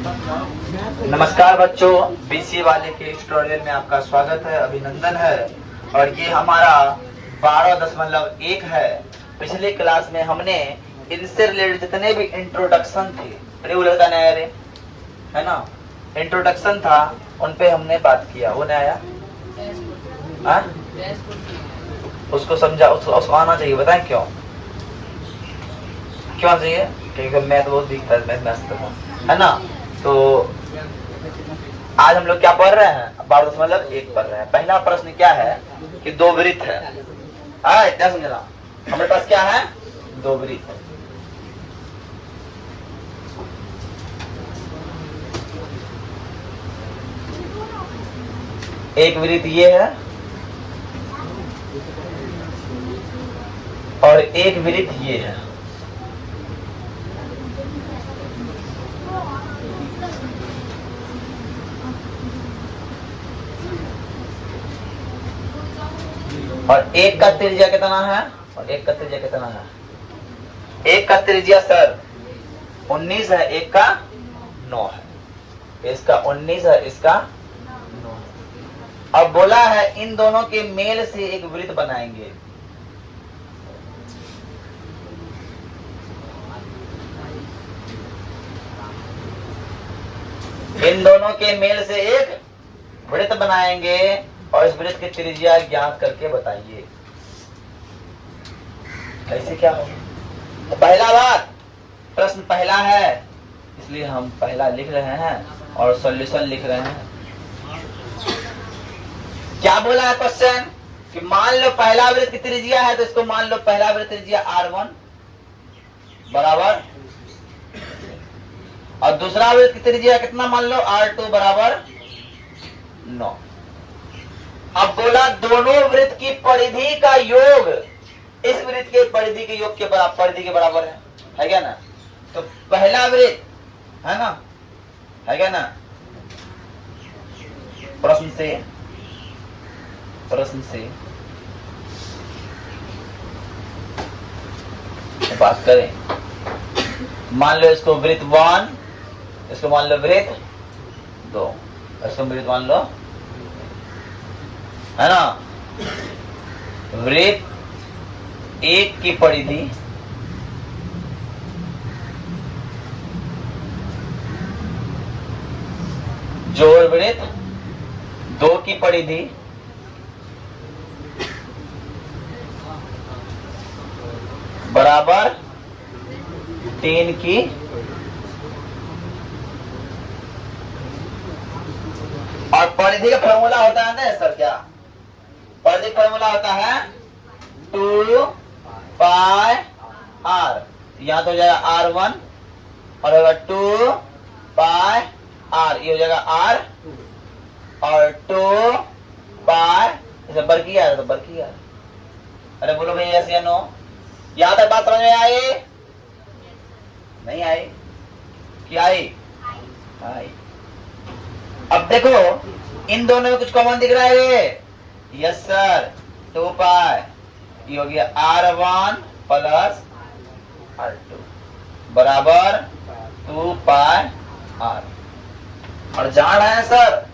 नमस्कार बच्चों, बीसीए वाले के ट्यूटोरियल में आपका स्वागत है, अभिनंदन है। और ये हमारा 12.1 है। पिछले क्लास में हमने इनसे रिलेटेड जितने भी इंट्रोडक्शन थे, अरे वो लगता नहीं अरे है ना, इंट्रोडक्शन था, उन पे हमने बात किया। वो नहीं आया उसको समझा, उसको आना चाहिए। बताएं क्यों चाहिए? क्योंकि मैथ बहुत दिखता है, मैथ है ना। तो आज हम लोग क्या पढ़ रहे हैं? 12.1 पढ़ रहे हैं। पहला प्रश्न क्या है कि दो वृत्त है। इतना समझना, हमारे पास क्या है? दो वृत्त। एक वृत्त ये है और एक वृत्त ये है। और एक का त्रिज्या कितना है? और एक का त्रिज्या कितना है? एक का त्रिज्या सर 19 है, एक का 9 है। इसका 19 है, इसका 9 है। अब बोला है इन दोनों के मेल से एक वृत्त बनाएंगे। इन दोनों के मेल से एक वृत्त बनाएंगे और इस वृत्त की त्रिज्या ज्ञात करके बताइए। कैसे क्या होगा? तो पहला बात, प्रश्न पहला है इसलिए हम पहला लिख रहे हैं और सॉल्यूशन लिख रहे हैं। क्या बोला है क्वेश्चन कि मान लो पहला वृत्त की त्रिज्या है, तो इसको मान लो पहला वृत्त त्रिज्या R1 बराबर, और दूसरा वृत्त की त्रिज्या कितना मान लो? R2 बराबर 9। अब बोला दोनों वृत्त की परिधि का योग इस वृत्त के परिधि के योग के बराबर, परिधि के बराबर है क्या ना? तो पहला वृत्त है ना, है क्या ना? प्रश्न से बात करें। मान लो इसको वृत्त 1, इसको मान लो वृत्त 2, इसको वृत्त मान लो, है ना। वृत्त 1 की परिधि जोड़ वृत्त 2 की परिधि बराबर 3 की, और परिधि का फॉर्मूला होता है ना सर, क्या परिधि का फॉर्मूला होता है? 2 पाई r। यहाँ तो हो जाएगा R1 और होगा 2 पाई r, ये हो जाएगा R और 2 पाई, इसे बर किया तो बर किया। अरे बोलो भाई यस या नो? यहाँ तक बात समझ में आई? नहीं आई? क्या आई? आई। अब देखो इन दोनों में कुछ कॉमन दिख रहा है? यस सर, 2 पाई, ये हो गया R1 प्लस R2 बराबर 2 पाई R। और जान रहे हैं सर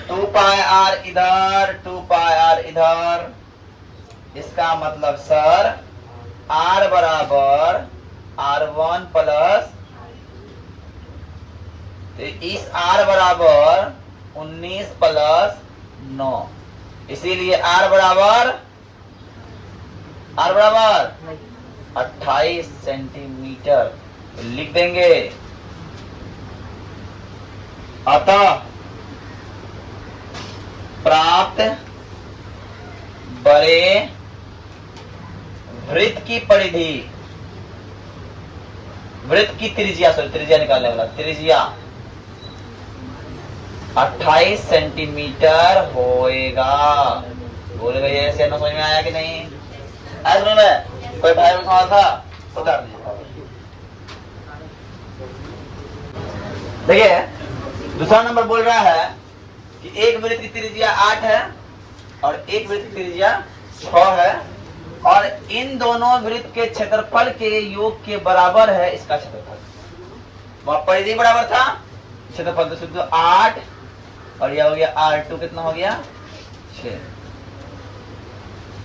2 पाई R इधर, 2 पाई R इधर, इसका मतलब सर R बराबर R1 प्लस, तो इस R बराबर 19 प्लस 9, इसीलिए R बराबर 28 सेंटीमीटर लिख देंगे। अतः प्राप्त बड़े वृत्त की परिधि, वृत्त की त्रिज्या, सॉरी त्रिज्या निकालने वाला, त्रिज्या 28 सेंटीमीटर होएगा। बोले भैया ऐसे ना समझ में आया कि नहीं? आज में कोई भाई उठा था उतार दीजिए। देखिए दूसरा नंबर बोल रहा है कि एक वृत्त की त्रिज्या 8 है और एक वृत्त की त्रिज्या 6 है, और इन दोनों वृत्त के क्षेत्रफल के योग के बराबर है इसका क्षेत्रफल। वहां परिधि बराबर था, क्षेत्रफल तो शुद्ध 8 और यह हो गया R2 कितना हो गया 6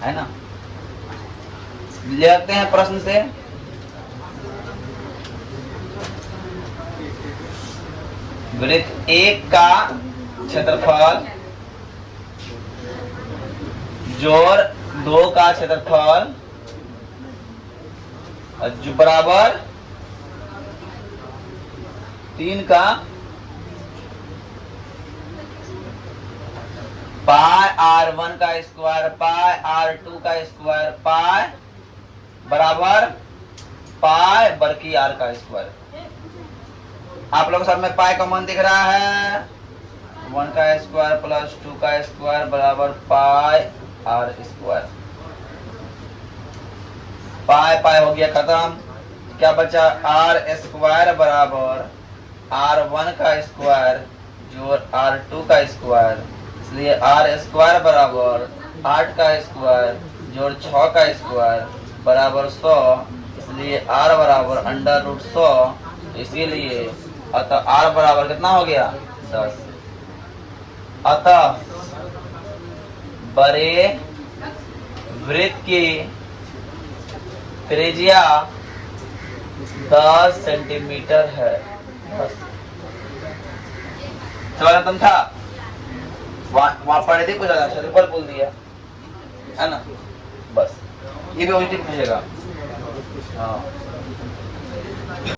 है ना। लेते हैं प्रश्न से। वृत्त 1 का क्षेत्रफल जोड़ 2 का क्षेत्रफल जो बराबर 3 का पाई R1 का स्क्वायर पाई R2 का स्क्वायर पाई बराबर पाई बरकी R का स्क्वायर। आप लोगों के सामने पाई का मान दिख रहा है 1 का स्क्वायर प्लस 2 का स्क्वायर बराबर पाई R स्क्वायर। पाई पाई हो गया खत्म। क्या बचा R स्क्वायर बराबर R1 का स्क्वायर जोड़ R2 का स्क्वायर, इसलिए R स्क्वायर बराबर 8 का स्क्वायर जोड़ 6 का स्क्वायर बराबर 100, इसलिए R बराबर अंडर रूट 100, इसीलिए अतः R बराबर कितना हो गया 10। अतः बड़े वृत्त की त्रिज्या 10 सेंटीमीटर है। सवाल था वहां पढ़े थे कुछ ऊपर बोल दिया है ना, बस ये भी पूछेगा। हाँ